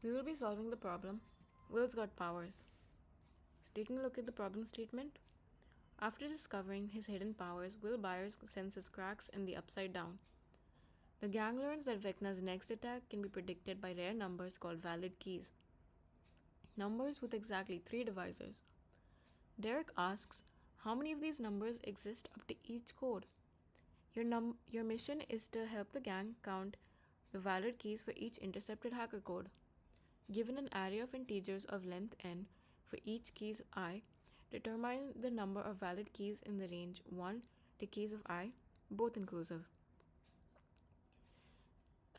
We will be solving the problem. Will's got powers. So taking a look at the problem statement. After discovering his hidden powers, Will Byers senses cracks in the upside down. The gang learns that Vecna's next attack can be predicted by rare numbers called valid keys. Numbers with exactly 3 divisors. Derek asks, how many of these numbers exist up to each code? Your mission is to help the gang count the valid keys for each intercepted hacker code. Given an array of integers of length n for each keys I, determine the number of valid keys in the range 1 to keys of I, both inclusive.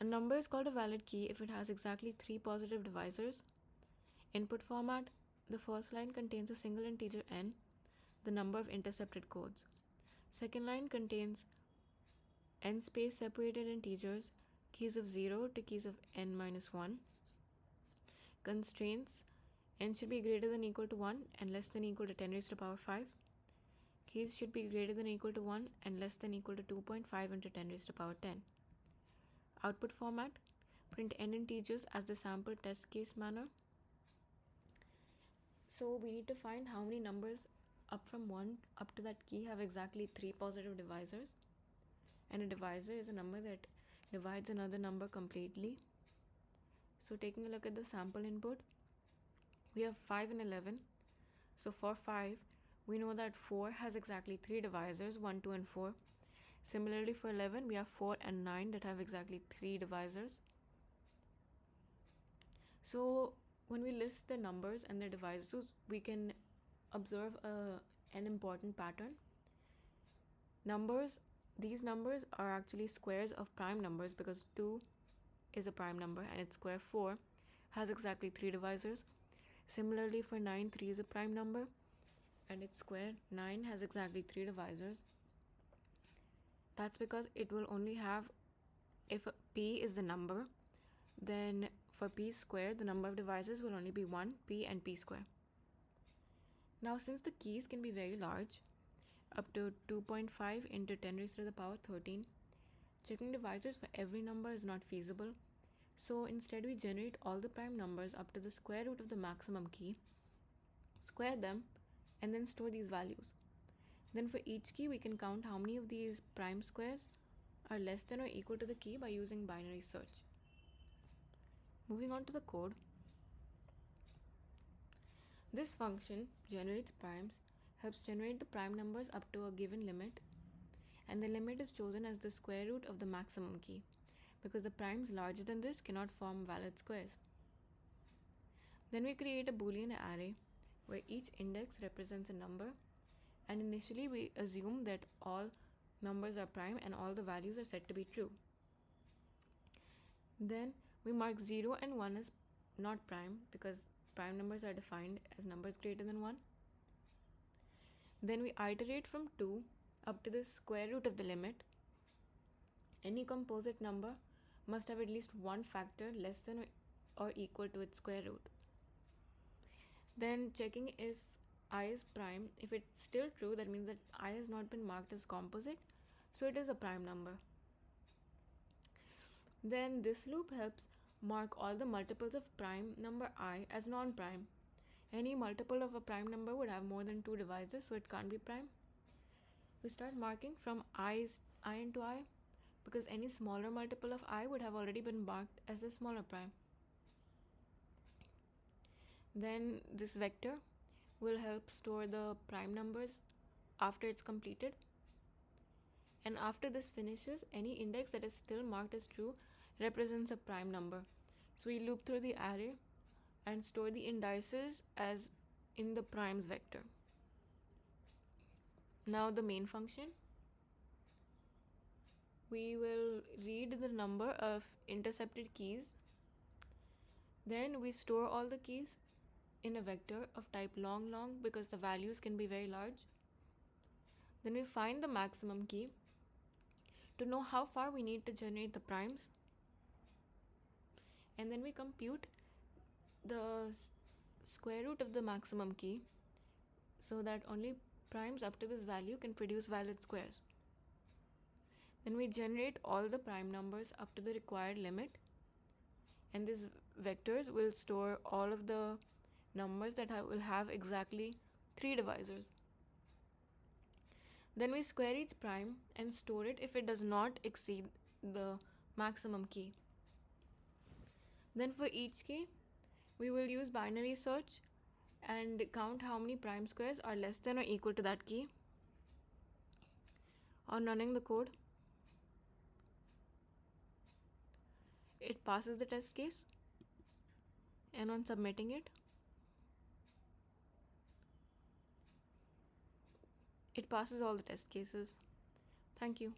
A number is called a valid key if it has exactly 3 positive divisors. Input format: the first line contains a single integer n, the number of intercepted codes. Second line contains n space separated integers, keys of 0 to keys of n minus 1. Constraints: n should be greater than or equal to 1 and less than or equal to 10 raised to the power 5. Keys should be greater than or equal to 1 and less than or equal to 2.5 into 10 raised to the power 10. Output format: print n integers as the sample test case manner. So we need to find how many numbers up from 1 up to that key have exactly 3 positive divisors. And a divisor is a number that divides another number completely. So taking a look at the sample input, we have 5 and 11. So for 5, we know that 4 has exactly 3 divisors, 1, 2, and 4. Similarly for 11, we have 4 and 9 that have exactly 3 divisors. So when we list the numbers and their divisors, we can observe an important pattern. These numbers are actually squares of prime numbers because 2 is a prime number and its square 4 has exactly 3 divisors. Similarly for 9, 3 is a prime number and its square 9 has exactly 3 divisors. That's because it will only have, if p is the number, then for p squared the number of divisors will only be 1, p and p square. Now since the keys can be very large, up to 2.5 into 10 raised to the power 13, checking divisors for every number is not feasible. So instead we generate all the prime numbers up to the square root of the maximum key, square them, and then store these values. Then for each key we can count how many of these prime squares are less than or equal to the key by using binary search. Moving on to the code. This function generates primes, helps generate the prime numbers up to a given limit, and the limit is chosen as the square root of the maximum key because the primes larger than this cannot form valid squares. Then we create a Boolean array where each index represents a number, and initially we assume that all numbers are prime and all the values are set to be true. Then we mark 0 and 1 as not prime because prime numbers are defined as numbers greater than 1. Then we iterate from 2 up to the square root of the limit. Any composite number must have at least one factor less than or equal to its square root. Then checking if I is prime. If it's still true, that means that I has not been marked as composite, so it is a prime number. Then this loop helps mark all the multiples of prime number I as non-prime. Any multiple of a prime number would have more than 2 divisors, so it can't be prime. We start marking from I into I because any smaller multiple of I would have already been marked as a smaller prime. Then this vector will help store the prime numbers after it's completed. And after this finishes, any index that is still marked as true represents a prime number. So we loop through the array and store the indices as in the primes vector. Now the main function. We will read the number of intercepted keys. Then we store all the keys in a vector of type long because the values can be very large. Then we find the maximum key to know how far we need to generate the primes. And then we compute the square root of the maximum key so that only primes up to this value can produce valid squares. Then we generate all the prime numbers up to the required limit, and these vectors will store all of the numbers that will have exactly 3 divisors. Then we square each prime and store it if it does not exceed the maximum key. Then for each key, we will use binary search and count how many prime squares are less than or equal to that key. On running the code, it passes the test case, and on submitting it passes all the test cases. Thank you.